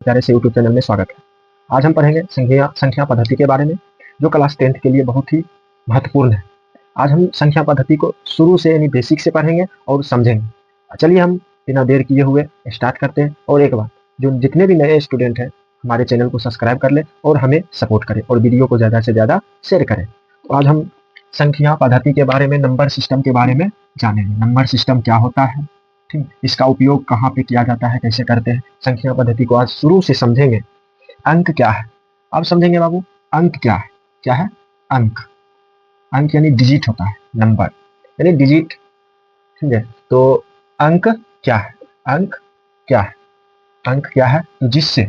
प्यारे से YouTube channel में स्वागत है। आज हम पढ़ेंगे संख्या पद्धति के बारे में, जो क्लास 10th के लिए बहुत ही महत्वपूर्ण है। आज हम संख्या पद्धति को शुरू से यानी बेसिक से पढ़ेंगे और समझेंगे। चलिए हम बिना देर किए हुए स्टार्ट करते हैं। और एक बात, जो जितने भी नए स्टूडेंट हैं हमारे चैनल को सब्सक्राइब कर ले और हमें सपोर्ट करें और वीडियो को ज़्यादा से ज़्यादा शेयर करें। तो आज हम संख्या पद्धति के बारे में, नंबर सिस्टम के बारे में जानेंगे। नंबर सिस्टम क्या होता है, ठीक, इसका उपयोग कहाँ पे किया जाता है, कैसे करते हैं, संख्या पद्धति को आज शुरू से समझेंगे। अंक क्या है, अब समझेंगे बाबू। अंक क्या है? क्या है अंक? अंक यानी डिजिट होता है, नंबर यानी डिजिट, ठीक है। तो अंक क्या है? अंक क्या है? अंक क्या है? तो जिससे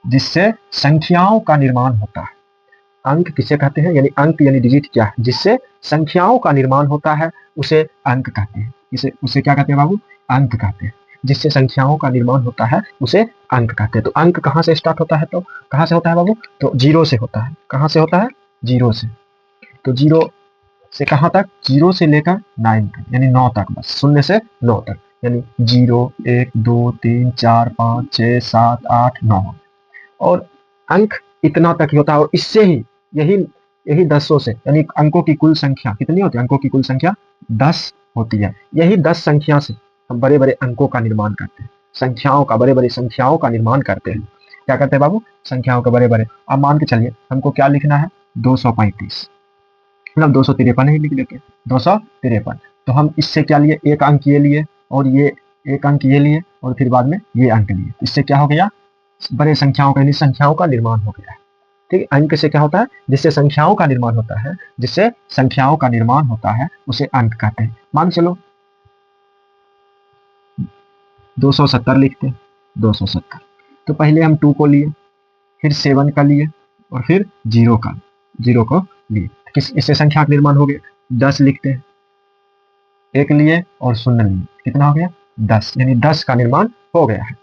जिससे संख्याओं का निर्माण होता है। अंक किसे कहते हैं? यानी अंक यानी डिजिट क्या है? जिससे संख्याओं का निर्माण होता है, उसे अंक कहते हैं। उसे क्या कहते हैं बाबू? अंक कहते हैं। जिससे संख्याओं का निर्माण होता है उसे अंक कहते हैं। तो अंक कहाँ से स्टार्ट होता है? तो कहाँ से होता है बाबू? तो जीरो से होता है। कहाँ से होता है? जीरो से। तो जीरो से कहाँ तक? जीरो से लेकर 9 तक, यानी 9 तक, बस 0 से 9 तक, यानी 0 1 2 3 4 5 6 7 8 9। और अंक इतना तक ही होता है। और इससे ही यही यही दसों से, यानी अंकों की कुल संख्या कितनी होती है? अंकों की कुल संख्या 10 होती है। यही 10 संख्या से हम बड़े बड़े अंकों का निर्माण करते हैं, संख्याओं का, बड़े बड़े संख्याओं का निर्माण करते हैं। क्या करते हैं बाबू? संख्याओं का बड़े बड़े। अब मान के चलिए हमको क्या लिखना है? 235, मतलब 253 ही लिख देते हैं, 253। तो हम इससे क्या लिए? एक अंक ये लिए और ये एक अंक ये लिए और फिर बाद में ये अंक लिए। इससे क्या हो गया? बड़े संख्याओं का, यानी संख्याओं का निर्माण हो गया है। ठीक, अंक से क्या होता है? जिससे संख्याओं का निर्माण होता है, जिससे संख्याओं का निर्माण होता है उसे अंक कहते हैं। मान चलो 270 लिखते हैं, 270। तो पहले हम 2 को लिए, फिर 7 का लिए और फिर 0 को लिए। इससे संख्या का निर्माण हो गया। 10 लिखते हैं, एक लिए और 0 लिए, कितना हो गया? 10, यानी 10 का निर्माण हो गया है।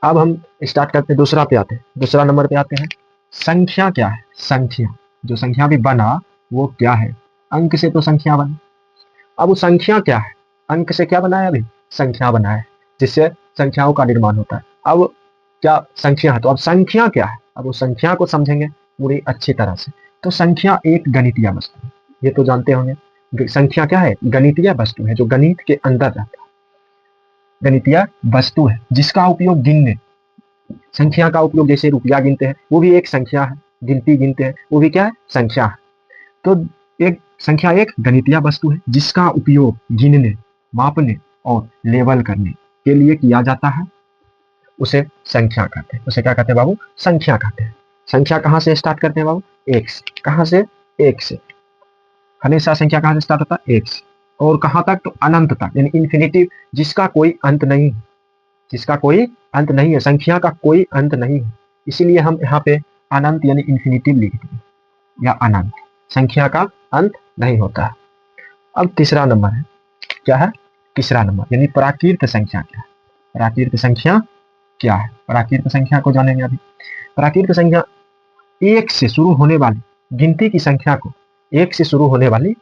अब हम स्टार्ट करते हैं, दूसरा पे आते हैं, दूसरा नंबर पे आते हैं। संख्या क्या है? संख्या, जो संख्या भी बना वो क्या है? अंक से तो संख्या बनी। अब वो संख्या क्या है? अंक से क्या बनाया? अभी संख्या बनाया है, जिससे संख्याओं का निर्माण होता है। अब क्या संख्या है? तो अब संख्या क्या है? अब वो संख्या को समझेंगे पूरी अच्छी तरह से। तो संख्या एक गणितीय वस्तु है, ये तो जानते होंगे। संख्या क्या है? गणितीय वस्तु है, जो गणित के अंदर रहता है। गणितीय वस्तु है जिसका उपयोग गिनने, संख्या का उपयोग, जैसे रुपया गिनते हैं वो भी एक संख्या है, गिनती गिनते हैं वो भी क्या है? संख्या है। तो एक संख्या एक गणितीय वस्तु है जिसका उपयोग गिनने, मापने और लेबल करने के लिए किया जाता है, उसे संख्या कहते हैं। उसे क्या कहते हैं बाबू? संख्या कहते हैं। संख्या कहाँ से स्टार्ट करते हैं बाबू? एक से। कहाँ से? एक से। हमेशा संख्या कहाँ से स्टार्ट होता है? एक से। और कहाँ तक? तो अनंत तक, यानी इन्फिनिटिव, जिसका कोई अंत नहीं है, जिसका कोई अंत नहीं है, संख्या का कोई अंत नहीं है। इसीलिए हम यहाँ पे अनंत यानी इन्फिनिटिव लिखते हैं, या अनंत, संख्या का अंत नहीं होता है। अब तीसरा नंबर है, क्या है? तीसरा नंबर यानी प्राकृत संख्या क्या है? प्राकृत संख्या क्या है? प्राकृत संख्या को जानेंगे अभी। प्राकृत संख्या एक से शुरू होने वाली गिनती की संख्या को, एक से शुरू होने वाली,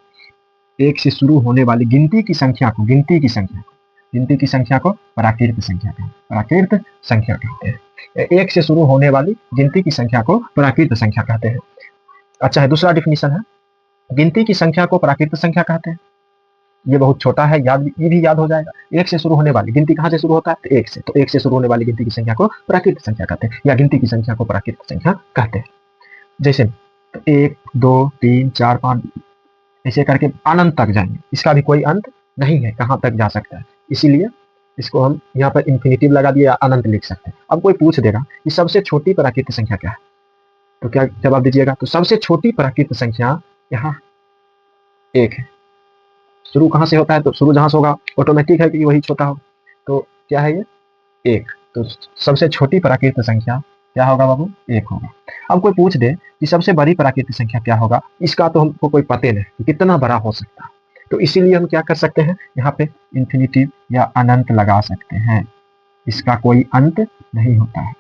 एक से शुरू होने वाली गिनती की संख्या को, गिनती की संख्या को प्राकृत संख्या कहते हैं। प्राकृत संख्या कहते हैं। एक से शुरू होने वाली गिनती की संख्या को प्राकृत संख्या कहते हैं। अच्छा है, दूसरा डिफिनीशन है, गिनती की संख्या को प्राकृत संख्या कहते हैं। ये बहुत छोटा है, ये भी याद हो जाएगा। एक से शुरू होने वाली गिनती कहाँ से शुरू होता है? तो एक से। तो एक से शुरू होने वाली गिनती की संख्या को प्राकृत संख्या कहते हैं, या गिनती की संख्या को प्राकृत संख्या कहते हैं। जैसे तो 1 2 3 4 5 ऐसे करके अनंत तक जाएंगे, इसका भी कोई अंत नहीं है, कहाँ तक जा सकता है। इसीलिए इसको हम यहाँ पर इन्फिनिटिव लगा दिया, अनंत लिख सकते हैं। अब कोई पूछ देगा कि सबसे छोटी प्राकृत संख्या क्या है, तो क्या जवाब दीजिएगा? तो सबसे छोटी प्राकृत संख्या यहाँ 1 है। शुरू कहाँ से होता है? तो शुरू जहां से होगा ऑटोमेटिक है कि वही छोटा हो। तो क्या है ये? 1। तो सबसे छोटी प्राकृत संख्या क्या होगा बाबू? 1 होगा। अब कोई पूछ दे कि सबसे बड़ी प्राकृत संख्या क्या होगा, इसका तो हमको कोई पता नहीं कि कितना बड़ा हो सकता है। तो इसीलिए हम क्या कर सकते हैं, यहाँ पे इन्फिनिटिव या अनंत लगा सकते हैं, इसका कोई अंत नहीं होता है।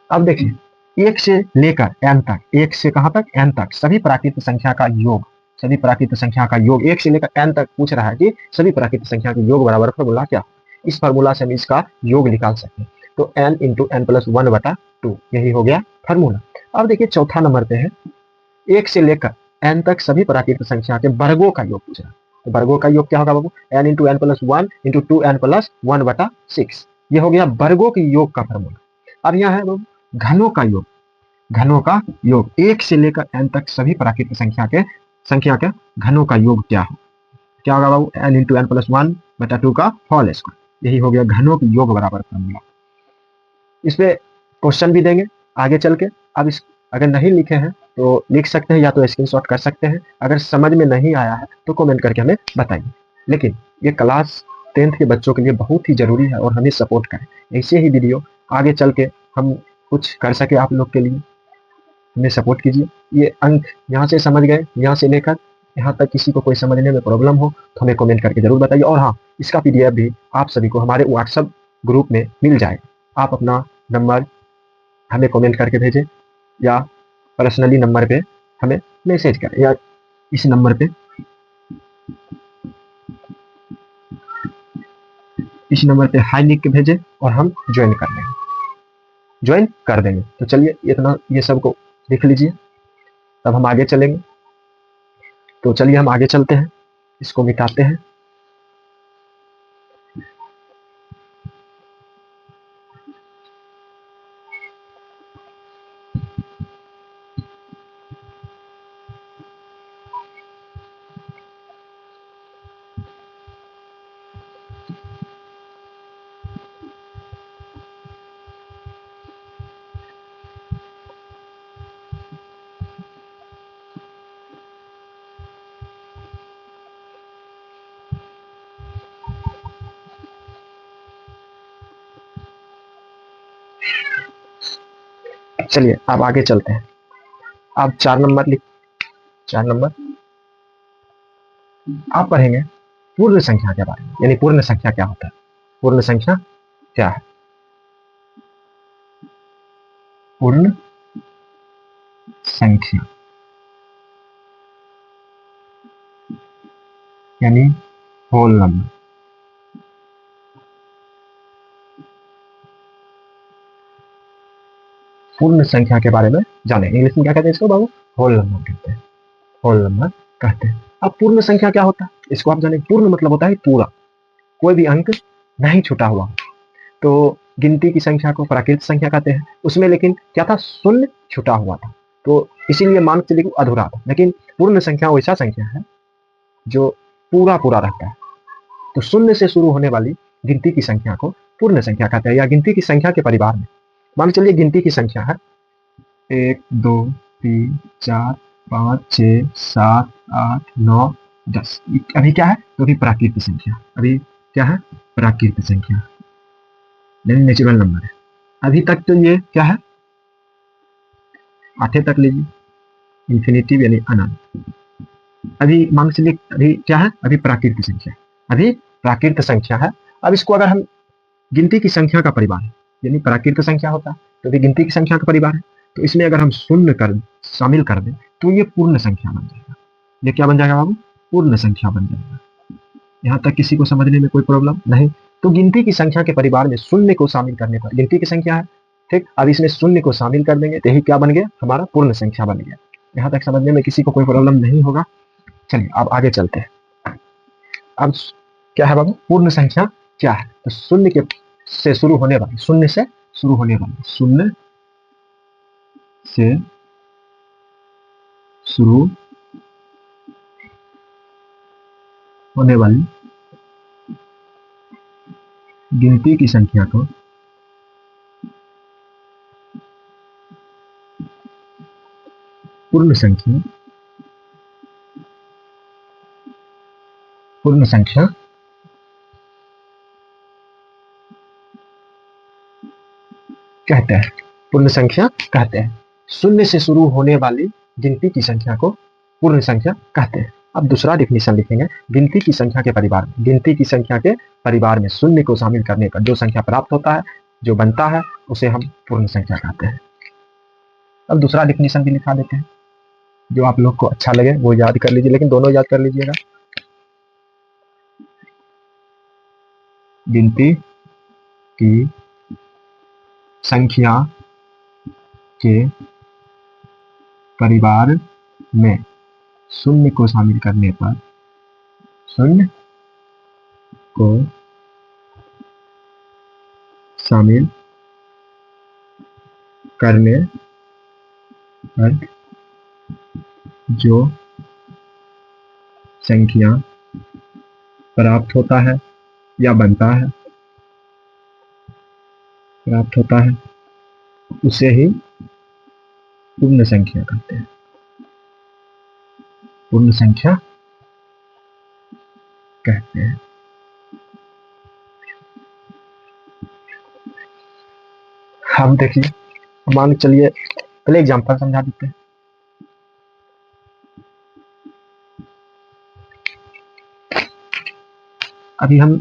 अब देखिए 1 से लेकर n तक, 1 से कहां तक? n तक, सभी प्राकृत संख्या का योग, सभी प्राकृत संख्या का योग 1 से लेकर n तक पूछ रहा है कि सभी प्राकृत संख्या के योग बराबर फॉर्मूला क्या? इस फॉर्मूला से हम इसका योग निकाल सकते हैं। तो n इंटू एन प्लस 1/2, यही हो गया फार्मूला। अब देखिए चौथा नंबर पे है 1 से लेकर n तक सभी प्राकृत संख्या के वर्गों का योग पूछ रहा है। तो वर्गों का योग क्या होगा बाबू, n into N plus 1 into 2n plus 1/6, ये हो गया वर्गों के योग का फार्मूला। अब यहाँ है बाबू घनों का योग, घनों का योग 1 से लेकर n तक सभी प्राकृत संख्या के घनों का योग क्या होगा बाबू, n इंटू एन प्लस 1/2 का होल स्क्वायर, यही हो गया घनों के योग बराबर फार्मूला। इस पे क्वेश्चन भी देंगे आगे चल के। अब इस अगर नहीं लिखे हैं तो लिख सकते हैं या तो स्क्रीनशॉट कर सकते हैं, अगर समझ में नहीं आया है तो कमेंट करके हमें बताइए। लेकिन ये क्लास 10th के बच्चों के लिए बहुत ही जरूरी है और हमें सपोर्ट करें, ऐसे ही वीडियो आगे चल के हम कुछ कर सके आप लोग के लिए, हमें सपोर्ट कीजिए। ये अंक यहाँ से समझ गए, यहाँ से लेकर यहाँ तक किसी को कोई समझने में प्रॉब्लम हो तो हमें कमेंट करके जरूर बताइए। और हाँ, इसका PDF भी आप सभी को हमारे व्हाट्सएप ग्रुप में मिल जाएगा। आप अपना नंबर हमें कमेंट करके भेजें या पर्सनली नंबर पे हमें मैसेज करें, या इस नंबर पे हाई लिख के भेजें और हम ज्वाइन कर देंगे। तो चलिए इतना ये सब को लिख लीजिए, तब हम आगे चलेंगे। तो चलिए हम आगे चलते हैं, इसको मिटाते हैं। चलिए अब आगे चलते हैं। अब 4 नंबर आप पढ़ेंगे पूर्ण संख्या के बारे में, यानी पूर्ण संख्या क्या होता है। पूर्ण संख्या क्या है, पूर्ण संख्या यानी होल नंबर। पूर्ण संख्या के बारे में जाने, इंग्लिश में क्या कहते हैं इसको बाबू, होल नंबर कहते हैं, होल नंबर कहते हैं। अब पूर्ण संख्या क्या होता है इसको आप जाने। पूर्ण मतलब होता है पूरा, कोई भी अंक नहीं छूटा हुआ। तो गिनती की संख्या को प्राकृत संख्या कहते हैं, उसमें लेकिन क्या था, शून्य छूटा हुआ था, तो इसीलिए मान के चलिए अधूरा था। लेकिन पूर्ण संख्या वैसा संख्या है जो पूरा रहता है। तो शून्य से शुरू होने वाली गिनती की संख्या को पूर्ण संख्या कहते हैं, या गिनती की संख्या के परिवार में। मान चलिए गिनती की संख्या है 1 2 3 4 5 6 7 8 9 10। अभी क्या है, तो अभी प्राकृत संख्या, अभी क्या है, प्राकृत संख्या, नेचुरल नंबर है। अभी तक तो ये क्या है, 8 तक लीजिए, इंफिनिटिव यानी अनंत। अभी मान चलिए अभी क्या है, अभी प्राकृत संख्या, अभी प्राकृत संख्या है। अब इसको अगर हम गिनती की संख्या का परिवार है, यानी प्राकृत संख्या होता है तो अभी गिनती की संख्या का परिवार है, तो इसमें अगर हम शून्य शामिल कर दें तो ये पूर्ण संख्या बन जाएगा। ये क्या बन जाएगा बाबू, पूर्ण संख्या बन जाएगा। यहाँ तक किसी को समझने में कोई प्रॉब्लम नहीं। तो गिनती की संख्या के परिवार में शून्य को शामिल करने पर, गिनती की संख्या है ठीक, अब इसमें शून्य को शामिल कर देंगे तो यही क्या बन गया, हमारा पूर्ण संख्या बन गया। यहाँ तक समझने में किसी को कोई प्रॉब्लम नहीं होगा। चलिए अब आगे चलते हैं। अब क्या है बाबू, पूर्ण संख्या क्या है, तो शून्य से शुरू होने वाली, शून्य से शुरू होने वाली गिनती की संख्या को पूर्ण संख्या कहते हैं, पूर्ण संख्या कहते हैं। शून्य से शुरू होने वाली गिनती की संख्या को पूर्ण संख्या कहते हैं। अब दूसरा डिफिनेशन लिखेंगे, गिनती की संख्या के परिवार में, गिनती की संख्या के परिवार में शून्य को शामिल करने पर जो संख्या प्राप्त होता है, जो बनता है, उसे हम पूर्ण संख्या कहते हैं। अब दूसरा डिफिनेशन भी लिखा देते हैं, जो आप लोग को अच्छा लगे वो याद कर लीजिए, लेकिन दोनों याद कर लीजिएगा। गिनती की संख्या के परिवार में शून्य को शामिल करने पर, शून्य को शामिल करने पर जो संख्या प्राप्त होता है या बनता है, प्राप्त होता है, उसे ही पूर्ण संख्या कहते हैं। पूर्ण संख्या कहते हैं। हम देखिए, मान के चलिए, पहले एग्जांपल समझा देते हैं। अभी हम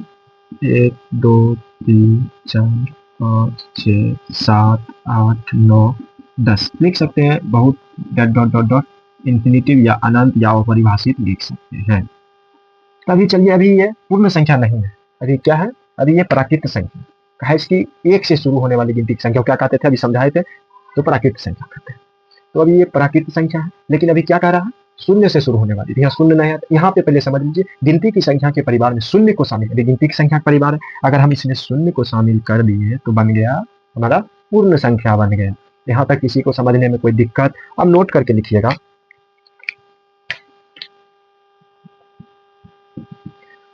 1 2 3 4 5 6 7 8 9 10 लिख सकते हैं। बहुत dot dot dot dot infinitive या अनंत या अपरिभाषित लिख सकते हैं। तभी चलिए, अभी ये पूर्ण संख्या नहीं है, अभी क्या है, अभी ये प्राकृत संख्या है। इसकी 1 से शुरू होने वाली गिनती की संख्या क्या कहते थे, अभी समझाए थे, तो प्राकृत संख्या कहते हैं। तो अभी ये प्राकृत संख्या है, लेकिन अभी क्या कह रहा है, शून्य से शुरू होने वाली। यहाँ शून्य नहीं है, यहाँ पे पहले समझ लीजिए, गिनती की संख्या के परिवार में शून्य को शामिल, अभी गिनती की संख्या का परिवार है, अगर हम इसमें शून्य को शामिल कर दिए तो बन गया हमारा पूर्ण संख्या बन गया। यहाँ तक किसी को समझने में कोई दिक्कत, अब नोट करके लिखिएगा।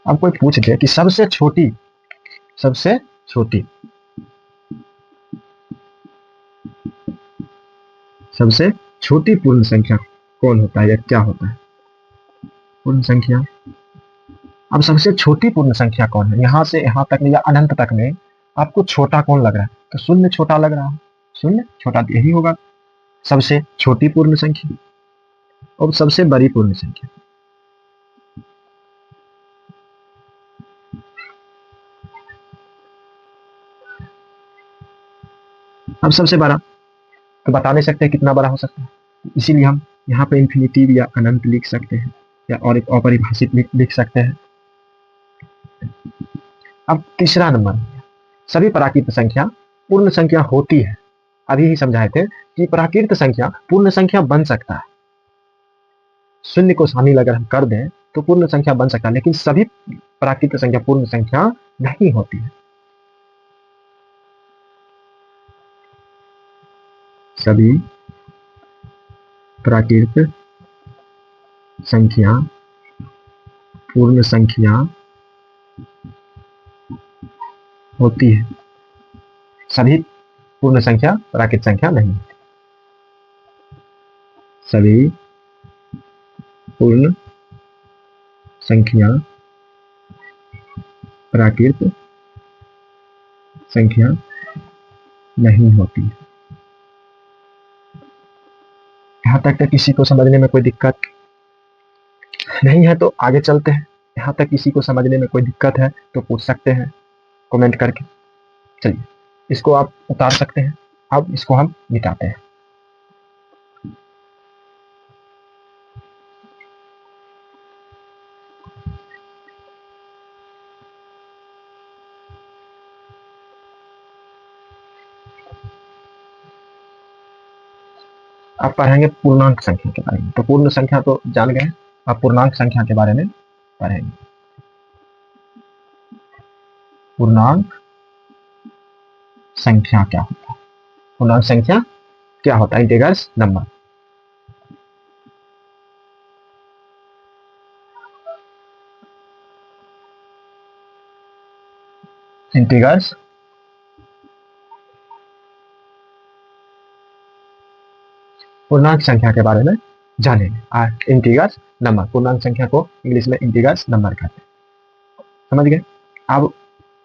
अब कोई पूछ दे कि सबसे छोटी सबसे छोटी पूर्ण संख्या कौन होता है या क्या होता है पूर्ण संख्या। अब सबसे छोटी पूर्ण संख्या कौन है, यहां से यहां तक में या अनंत तक में आपको छोटा कौन लग रहा है, तो शून्य छोटा लग रहा है, शून्य छोटा यही होगा सबसे छोटी पूर्ण संख्या। और सबसे बड़ी पूर्ण संख्या, अब सबसे बड़ा तो बता नहीं सकते कितना बड़ा हो सकता है, इसीलिए हम यहाँ पे इंफिनिटिव या अनंत लिख सकते हैं, या और एक अपरिभाषित लिख सकते हैं। अब तीसरा नंबर, सभी प्राकृत संख्या पूर्ण संख्या होती है। अभी ही समझाए थे कि प्राकृत संख्या पूर्ण संख्या बन सकता है, शून्य को शामिल अगर हम कर दें तो पूर्ण संख्या बन सकता है, लेकिन सभी प्राकृत संख्या पूर्ण संख्या नहीं होती है। सभी प्राकृत संख्या पूर्ण संख्या होती है, सभी पूर्ण संख्या प्राकृत संख्या नहीं होती। सभी पूर्ण संख्या प्राकृत संख्या नहीं होती। यहाँ तक किसी को समझने में कोई दिक्कत नहीं है तो आगे चलते हैं। यहाँ तक किसी को समझने में कोई दिक्कत है तो पूछ सकते हैं कमेंट करके। चलिए, इसको आप उतार सकते हैं। अब इसको हम मिटाते हैं। आप पढ़ेंगे पूर्णांक संख्या के बारे में, तो पूर्ण संख्या तो जान गए, आप पूर्णांक संख्या के बारे में पढ़ेंगे। पूर्णांक संख्या क्या होता है, पूर्णांक संख्या क्या होता है, इंटीजर्स नंबर। इंटीजर्स पूर्णांक संख्या के बारे में जानेंगे। इंटीजर्स नंबर, पूर्णांक संख्या को इंग्लिश में इंटीजर्स नंबर कहते हैं। समझ गए। अब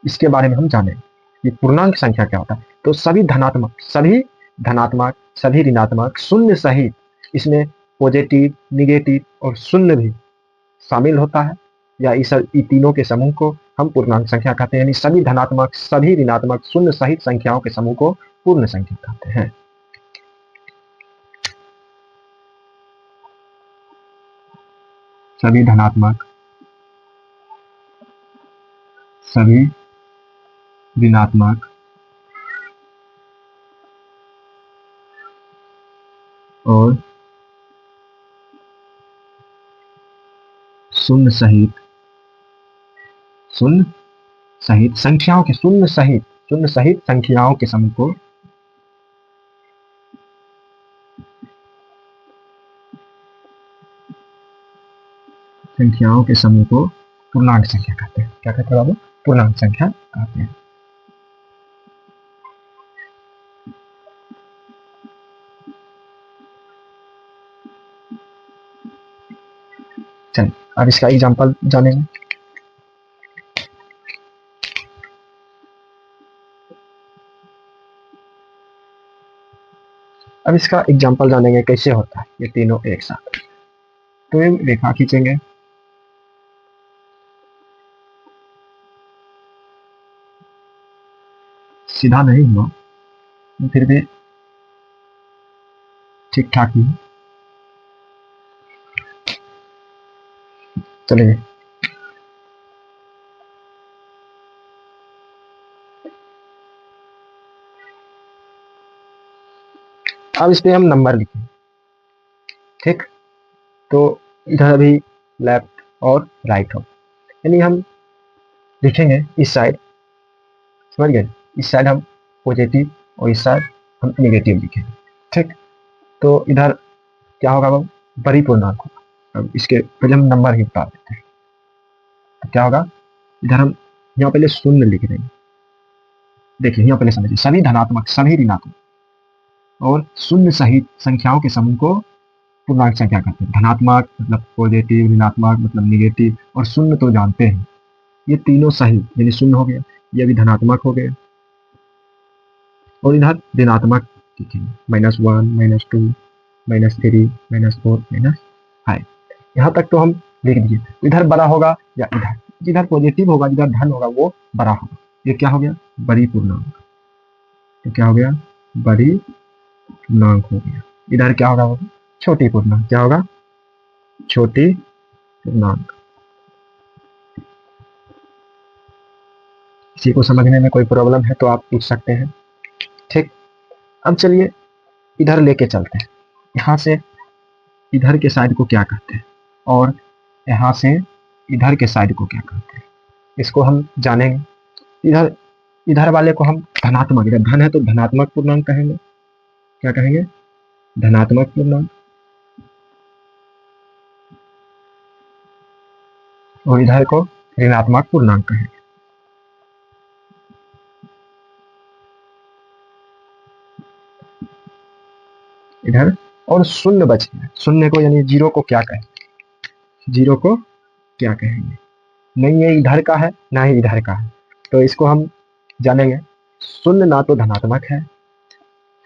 इसके बारे में हम जानेंगे कि पूर्णांक संख्या क्या होता है। तो सभी धनात्मक, सभी ऋणात्मक, शून्य सहित, इसमें पॉजिटिव, निगेटिव और शून्य भी शामिल होता है, या इस तीनों के समूह को हम पूर्णांक संख्या कहते हैं। यानी सभी धनात्मक, सभी ऋणात्मक, शून्य सहित संख्याओं के समूह को पूर्ण संख्या कहते हैं। सभी धनात्मक, सभी ऋणात्मक, और शून्य सहित संख्याओं के शून्य सहित संख्याओं के समूह को पूर्णांक संख्या कहते हैं। क्या कहते हैं बाबू? पूर्णांक संख्या कहते हैं। चलिए अब इसका एग्जांपल जानेंगे। अब इसका एग्जांपल जानेंगे कैसे होता है ये तीनों एक साथ। तो ये रेखा खींचेंगे, सीधा नहीं हुआ फिर भी ठीक ठाक ही। चलिए अब इस पे हम नंबर लिखेंगे। ठीक, तो इधर अभी लेफ्ट और राइट हो, यानी हम लिखेंगे इस साइड, समझ गए? इस साइड हम पॉजिटिव और इस साइड हम नेगेटिव लिखेंगे। ठीक, तो इधर क्या होगा बाबू? बड़ी पूर्णांक होगा। अब इसके पहले हम नंबर ही बता देते हैं। तो क्या होगा? इधर हम यहाँ पहले शून्य लिख देंगे। देखिए यहाँ पहले समझिए, सभी धनात्मक सभी ऋणात्मक और शून्य सहित संख्याओं के समूह को पूर्णांक संख्या कहते हैं। धनात्मक मतलब पॉजिटिव, ऋणात्मक मतलब निगेटिव, और शून्य तो जानते हैं, ये तीनों सहित यानी शून्य हो गया, ये भी धनात्मक हो गया, और इधर ऋणात्मक लिखेंगे -1, -2, -3, -4, -5। यहाँ तक तो हम लिख दिए। इधर बड़ा होगा या इधर, जिधर पॉजिटिव होगा, जिधर धन होगा वो बड़ा होगा। ये क्या हो गया? बड़ी पूर्णांक। तो क्या हो गया? बड़ी पूर्णांक हो गया। इधर क्या होगा? छोटी पूर्णांक। क्या होगा? छोटी पूर्णांक। किसी को समझने में कोई प्रॉब्लम है तो आप पूछ सकते हैं। ठीक, अब चलिए इधर लेके चलते हैं। यहाँ से इधर के साइड को क्या कहते हैं और यहाँ से इधर के साइड को क्या कहते हैं, इसको हम जानेंगे। इधर वाले को हम धनात्मक, इधर धन है तो धनात्मक पूर्णांक कहेंगे। क्या कहेंगे? धनात्मक पूर्णांक। और इधर को ऋणात्मक पूर्णांक कहेंगे। इधर और शून्य बच गया, शून्य को यानी जीरो को क्या कहेंगे? जीरो को क्या कहेंगे? नहीं ये इधर का है ना ही इधर का है, तो इसको हम जानेंगे। शून्य ना तो धनात्मक है,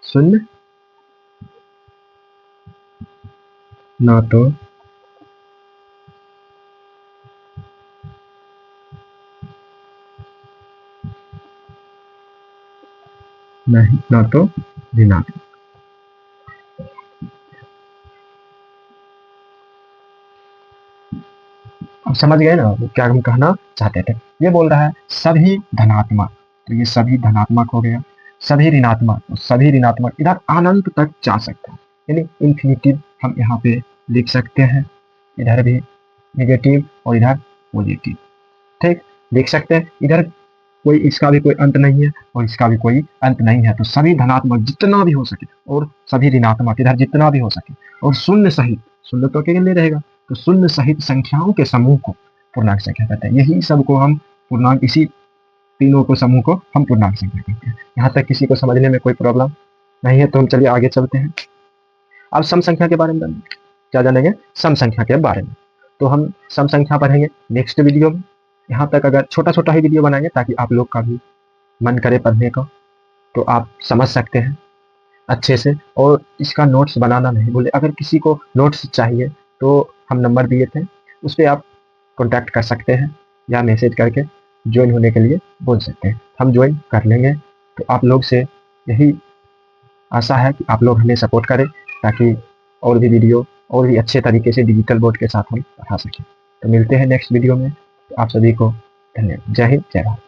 शून्य ना तो नहीं ना तो ऋणात्मक। अब समझ गए ना क्या हम कहना चाहते थे? ये बोल रहा है सभी धनात्मक, तो ये सभी धनात्मक हो गया, सभी ऋणात्मक, तो सभी ऋणात्मक इधर अनंत तक जा सकता है, यानी इंफिनिटिव हम यहाँ पे लिख सकते हैं। इधर भी नेगेटिव और इधर पॉजिटिव। ठीक, लिख सकते हैं। इधर कोई, इसका भी कोई अंत नहीं है और इसका भी कोई अंत नहीं है, तो सभी धनात्मक जितना भी हो सके और सभी ऋणात्मक इधर जितना भी हो सके, और शून्य सहित, शून्य तो अकेले रहेगा, तो शून्य सहित संख्याओं के समूह को पूर्णांक संख्या कहते हैं। यही सबको हम पूर्णांक, इसी तीनों को समूह को हम पूर्णांक संख्या कहते हैं। यहाँ तक किसी को समझने में कोई प्रॉब्लम नहीं है तो हम चलिए आगे चलते हैं। अब सम संख्या के बारे में जानेंगे। क्या जानेंगे? सम संख्या के बारे में। तो हम सम संख्या पढ़ेंगे नेक्स्ट वीडियो में। यहाँ तक अगर छोटा छोटा ही वीडियो बनाएंगे ताकि आप लोग का भी मन करे पढ़ने का, तो आप समझ सकते हैं अच्छे से। और इसका नोट्स बनाना नहीं भूले। अगर किसी को नोट्स चाहिए तो हम नंबर दिए थे, उस पर आप कॉन्टैक्ट कर सकते हैं या मैसेज करके ज्वाइन होने के लिए बोल सकते हैं, हम ज्वाइन कर लेंगे। तो आप लोग से यही आशा है कि आप लोग हमें सपोर्ट करें ताकि और भी वीडियो और भी अच्छे तरीके से डिजिटल बोर्ड के साथ हम पढ़ा सकें। तो मिलते हैं नेक्स्ट वीडियो में। तो आप सभी को धन्यवाद। जय हिंद, जय भारत।